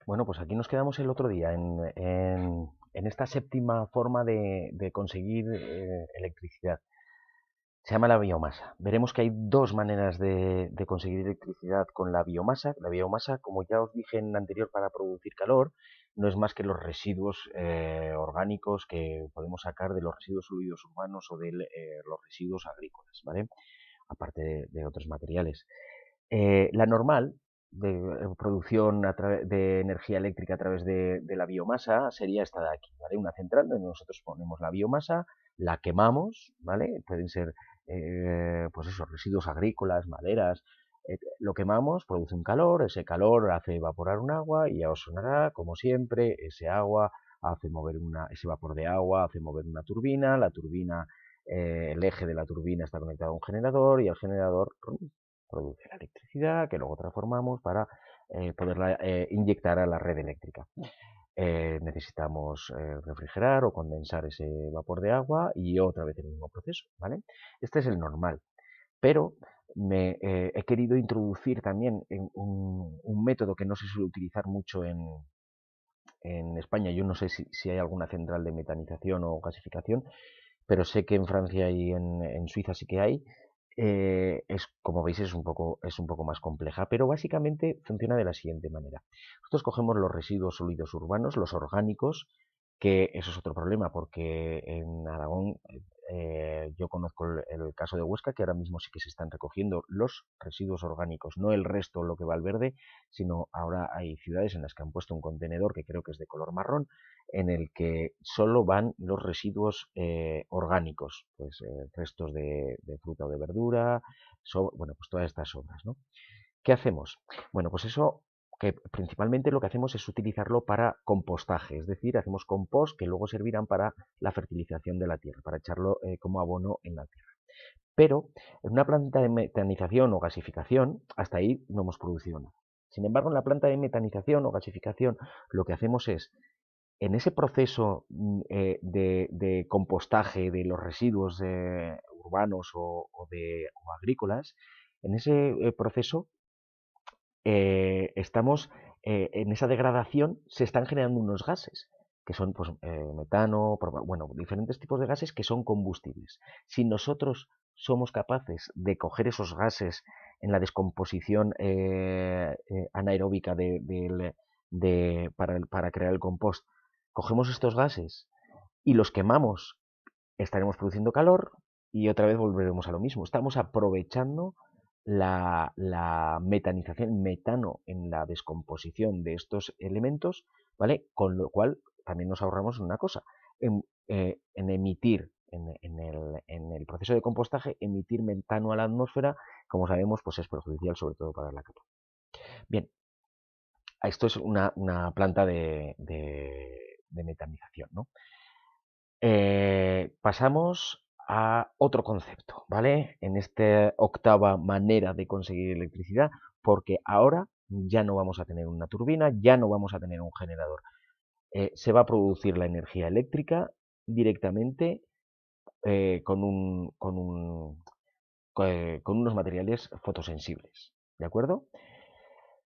Bueno, pues aquí nos quedamos el otro día en esta séptima forma de conseguir electricidad. Se llama la biomasa. Veremos que hay dos maneras de conseguir electricidad con la biomasa. La biomasa, como ya os dije en anterior, para producir calor, no es más que los residuos orgánicos que podemos sacar de los residuos sólidos urbanos o de los residuos agrícolas, ¿vale? Aparte de otros materiales. La normal de producción de energía eléctrica a través de la biomasa sería esta de aquí, ¿vale? Una central donde nosotros ponemos la biomasa, la quemamos, ¿vale? Pueden ser, pues eso, residuos agrícolas, maderas, lo quemamos, produce un calor, ese calor hace evaporar un agua y ya os sonará, como siempre, ese agua hace mover ese vapor de agua hace mover una turbina, la turbina, el eje de la turbina está conectado a un generador y el generador produce la electricidad que luego transformamos para poderla inyectar a la red eléctrica. Necesitamos refrigerar o condensar ese vapor de agua y otra vez el mismo proceso, ¿vale? Este es el normal, pero he querido introducir también en un método que no se suele utilizar mucho en España. Yo no sé si hay alguna central de metanización o gasificación, pero sé que en Francia y en Suiza sí que hay. Como veis, es un poco más compleja, pero básicamente funciona de la siguiente manera. Nosotros cogemos los residuos sólidos urbanos, los orgánicos, que eso es otro problema, porque en Aragón yo conozco el caso de Huesca, que ahora mismo sí que se están recogiendo los residuos orgánicos, no el resto, lo que va al verde, sino ahora hay ciudades en las que han puesto un contenedor que creo que es de color marrón, en el que solo van los residuos orgánicos, pues restos de fruta o de verdura, bueno, pues todas estas sobras, ¿no? ¿Qué hacemos? Bueno, pues eso que principalmente lo que hacemos es utilizarlo para compostaje, es decir, hacemos compost que luego servirán para la fertilización de la tierra, para echarlo como abono en la tierra. Pero en una planta de metanización o gasificación, hasta ahí no hemos producido nada. Sin embargo, en la planta de metanización o gasificación, lo que hacemos es en ese proceso de compostaje de los residuos urbanos o agrícolas, en ese proceso estamos en esa degradación, se están generando unos gases que son pues, metano, bueno, diferentes tipos de gases que son combustibles. Si nosotros somos capaces de coger esos gases en la descomposición anaeróbica para crear el compost, cogemos estos gases y los quemamos, estaremos produciendo calor y otra vez volveremos a lo mismo. Estamos aprovechando la metanización, metano en la descomposición de estos elementos, ¿vale? Con lo cual también nos ahorramos una cosa, en emitir, en el proceso de compostaje, emitir metano a la atmósfera, como sabemos, pues es perjudicial sobre todo para la capa. Bien, esto es una planta de metanización, ¿no? Pasamos a otro concepto, ¿vale? En esta octava manera de conseguir electricidad, porque ahora ya no vamos a tener una turbina, ya no vamos a tener un generador. Se va a producir la energía eléctrica directamente con unos materiales fotosensibles, ¿de acuerdo?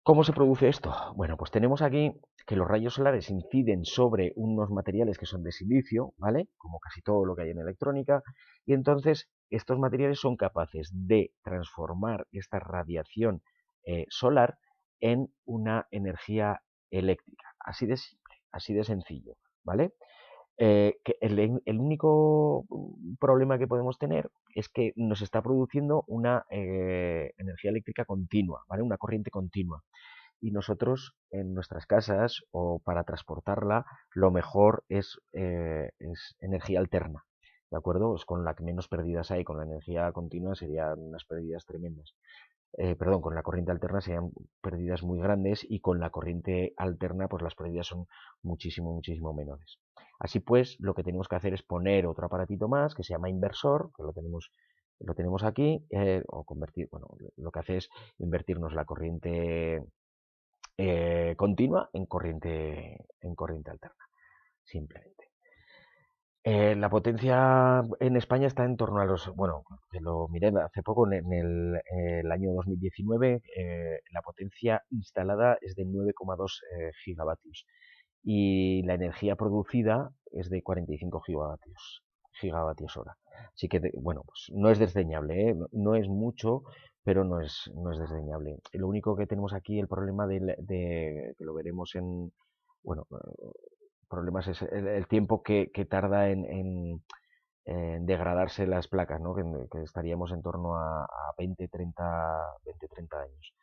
¿Cómo se produce esto? Bueno, pues tenemos aquí que los rayos solares inciden sobre unos materiales que son de silicio, ¿vale? Como casi todo lo que hay en electrónica, y entonces estos materiales son capaces de transformar esta radiación solar en una energía eléctrica. Así de simple, así de sencillo, ¿vale? Que el único problema que podemos tener es que nos está produciendo una energía eléctrica continua, ¿vale? Una corriente continua. Y nosotros en nuestras casas o para transportarla, lo mejor es energía alterna, ¿de acuerdo? Es con la que menos pérdidas hay, con la energía continua serían unas pérdidas tremendas. Perdón, con la corriente alterna serían pérdidas muy grandes y con la corriente alterna pues las pérdidas son muchísimo, muchísimo menores. Así pues, lo que tenemos que hacer es poner otro aparatito más que se llama inversor, que lo tenemos aquí, o convertir, bueno, lo que hace es invertirnos la corriente continua en corriente alterna, simplemente. La potencia en España está en torno a los, bueno, que lo miré hace poco, el año 2019, la potencia instalada es de 9,2 gigavatios y la energía producida es de 45 gigavatios hora. Así que, bueno, pues no es desdeñable, ¿eh? No es mucho, pero no es desdeñable. Lo único que tenemos aquí, el problema que lo veremos bueno, problemas es el tiempo que tarda en degradarse las placas, ¿no? Que estaríamos en torno a 20, 30 años.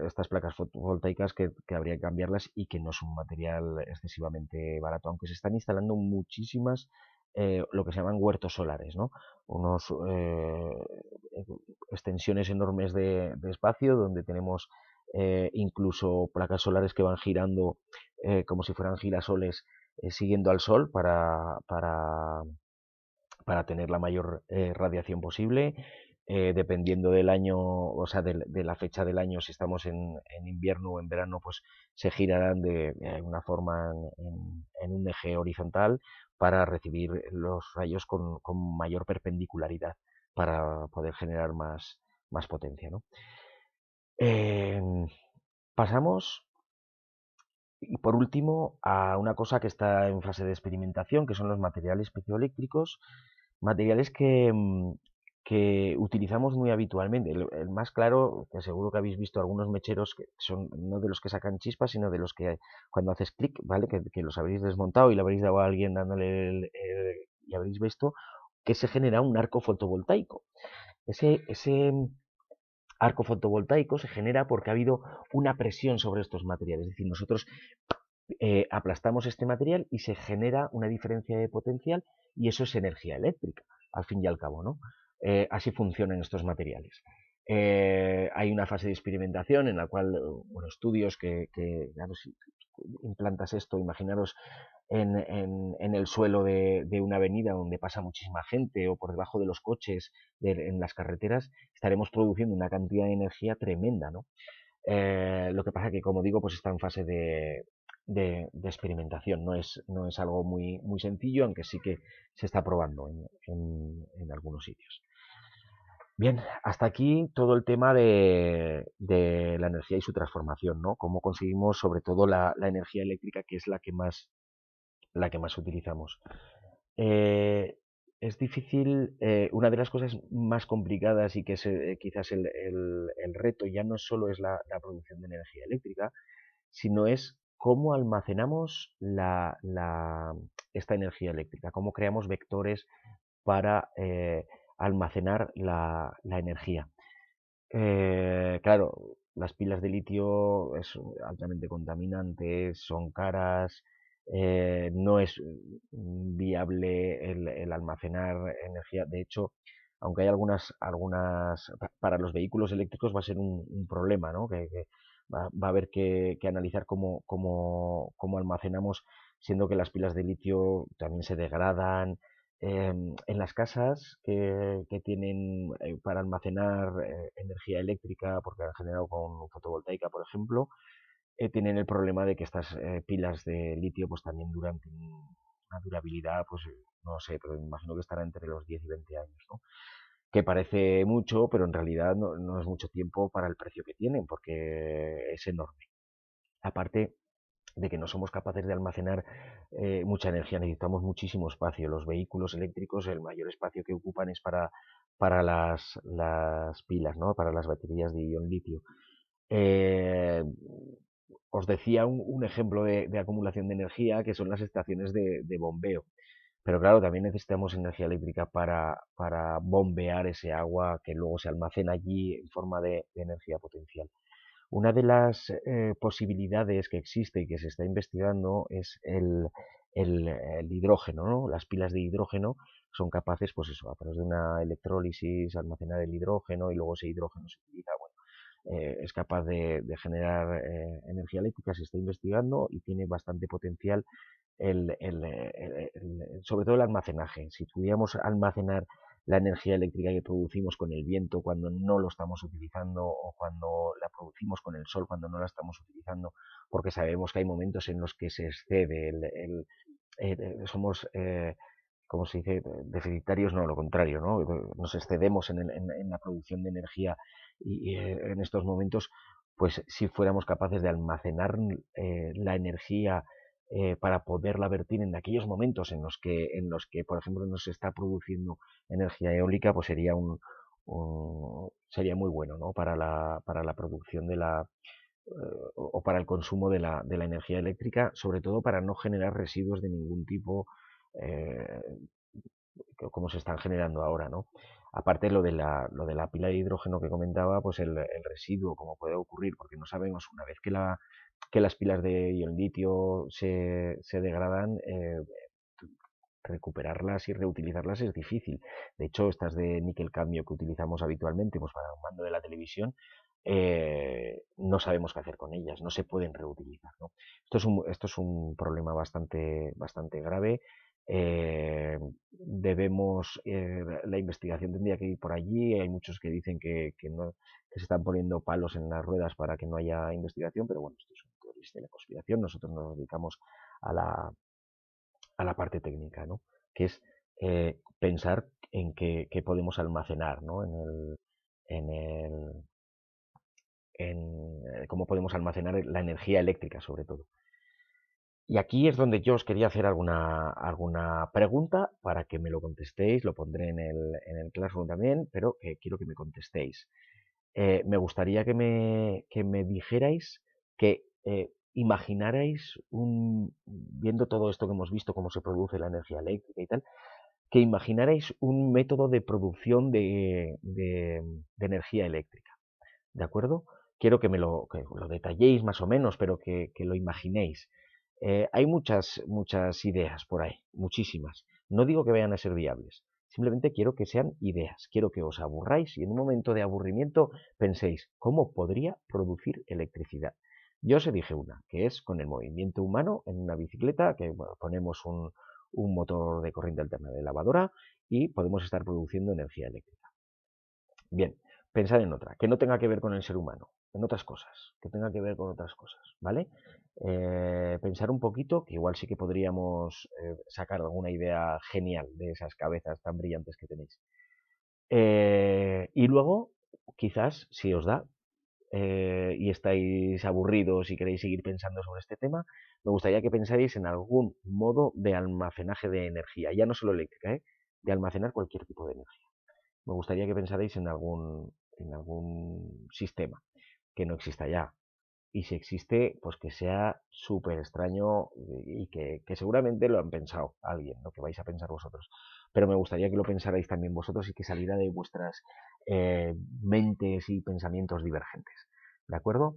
Estas placas fotovoltaicas que habría que cambiarlas y que no es un material excesivamente barato, aunque se están instalando muchísimas, lo que se llaman huertos solares, ¿no? Unos extensiones enormes de espacio donde tenemos incluso placas solares que van girando como si fueran girasoles siguiendo al sol para tener la mayor radiación posible. Dependiendo del año, o sea, de la fecha del año, si estamos en invierno o en verano, pues se girarán de una forma en un eje horizontal para recibir los rayos con mayor perpendicularidad para poder generar más potencia, ¿no? Eh, Pasamos, y por último, a una cosa que está en fase de experimentación, que son los materiales piezoeléctricos, materiales que utilizamos muy habitualmente. El más claro, que seguro que habéis visto algunos mecheros que son no de los que sacan chispas, sino de los que cuando haces clic, ¿vale? Que los habréis desmontado y le habréis dado a alguien dándole y habréis visto que se genera un arco fotovoltaico. Ese arco fotovoltaico se genera porque ha habido una presión sobre estos materiales. Es decir, nosotros aplastamos este material y se genera una diferencia de potencial y eso es energía eléctrica, al fin y al cabo, ¿no? Así funcionan estos materiales. Hay una fase de experimentación en la cual, bueno, estudios claro, si implantas esto, imaginaros en el suelo de una avenida donde pasa muchísima gente o por debajo de los coches en las carreteras, estaremos produciendo una cantidad de energía tremenda, ¿no? Lo que pasa que, como digo, pues está en fase de experimentación. No es algo muy sencillo, aunque sí que se está probando en algunos sitios. Bien, hasta aquí todo el tema de la energía y su transformación, ¿no? Cómo conseguimos, sobre todo, la energía eléctrica, que es la que más utilizamos. Eh, es difícil, una de las cosas más complicadas y que es quizás el reto ya no solo es la producción de energía eléctrica, sino es cómo almacenamos esta energía eléctrica, cómo creamos vectores para almacenar la energía. Claro, las pilas de litio es altamente contaminantes, son caras, no es viable el almacenar energía. De hecho, aunque hay para los vehículos eléctricos va a ser un problema, ¿no? Que va a haber que analizar cómo almacenamos, siendo que las pilas de litio también se degradan, en las casas que tienen para almacenar energía eléctrica, porque han generado con fotovoltaica, por ejemplo, tienen el problema de que estas pilas de litio pues también tienen una durabilidad, pues no sé, pero me imagino que estará entre los 10 y 20 años, ¿no? Que parece mucho, pero en realidad no es mucho tiempo para el precio que tienen, porque es enorme. Aparte, de que no somos capaces de almacenar mucha energía, necesitamos muchísimo espacio. Los vehículos eléctricos, el mayor espacio que ocupan es para las pilas, ¿no? Para las baterías de ion litio. Eh, Os decía un ejemplo de acumulación de energía, que son las estaciones de bombeo. Pero claro, también necesitamos energía eléctrica para bombear ese agua que luego se almacena allí en forma de energía potencial. Una de las posibilidades que existe y que se está investigando es el hidrógeno, ¿no? Las pilas de hidrógeno son capaces, pues eso, a través de una electrólisis, almacenar el hidrógeno y luego ese hidrógeno se utiliza, bueno, es capaz de generar energía eléctrica, se está investigando y tiene bastante potencial sobre todo el almacenaje. Si pudiéramos almacenar la energía eléctrica que producimos con el viento cuando no lo estamos utilizando o cuando la producimos con el sol cuando no la estamos utilizando, porque sabemos que hay momentos en los que se excede somos ¿cómo se dice? Deficitarios, no, lo contrario, ¿no? Nos excedemos en la producción de energía en estos momentos, pues si fuéramos capaces de almacenar la energía para poderla vertir en aquellos momentos en los que, por ejemplo, no se está produciendo energía eólica, pues sería muy bueno, ¿no? Para la producción o para el consumo de la energía eléctrica, sobre todo para no generar residuos de ningún tipo, eh, como se están generando ahora, ¿no? Aparte lo de la pila de hidrógeno que comentaba, pues el residuo, como puede ocurrir, porque no sabemos, una vez que las pilas de ion litio se degradan, recuperarlas y reutilizarlas es difícil. De hecho, estas de níquel cadmio que utilizamos habitualmente, pues para un mando de la televisión, no sabemos qué hacer con ellas, no se pueden reutilizar, ¿no? Esto es un problema bastante, bastante grave. La investigación tendría que ir por allí. Hay muchos que dicen que se están poniendo palos en las ruedas para que no haya investigación, pero bueno, esto es un teoría de la conspiración. Nosotros nos dedicamos a la parte técnica, ¿no? Que es pensar en qué podemos almacenar, ¿no? Cómo podemos almacenar la energía eléctrica, sobre todo. Y aquí es donde yo os quería hacer alguna pregunta para que me lo contestéis. Lo pondré en el Classroom también, pero quiero que me contestéis. Me gustaría que me dijerais, que imaginarais, viendo todo esto que hemos visto, cómo se produce la energía eléctrica y tal, que imaginarais un método de producción de energía eléctrica, ¿de acuerdo? Quiero que lo detalléis más o menos, pero que lo imaginéis. Hay muchas ideas por ahí, muchísimas. No digo que vayan a ser viables, simplemente quiero que sean ideas. Quiero que os aburráis y en un momento de aburrimiento penséis, ¿cómo podría producir electricidad? Yo os dije una, que es con el movimiento humano en una bicicleta, que bueno, ponemos un motor de corriente alterna de lavadora y podemos estar produciendo energía eléctrica. Bien, pensar en otra, que no tenga que ver con el ser humano, en otras cosas, que tenga que ver con otras cosas, ¿vale? Pensar un poquito, que igual sí que podríamos sacar alguna idea genial de esas cabezas tan brillantes que tenéis. Y luego, quizás, si os da y estáis aburridos y queréis seguir pensando sobre este tema, me gustaría que pensáis en algún modo de almacenaje de energía, ya no solo eléctrica, de almacenar cualquier tipo de energía. Me gustaría que pensarais en algún sistema que no exista ya. Y si existe, pues que sea súper extraño y que seguramente lo han pensado alguien, lo que vais a pensar vosotros. Pero me gustaría que lo pensarais también vosotros y que saliera de vuestras mentes y pensamientos divergentes. ¿De acuerdo?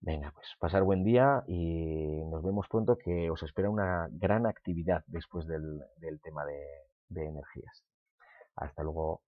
Venga, pues pasar buen día y nos vemos pronto, que os espera una gran actividad después del tema de energías. Hasta luego.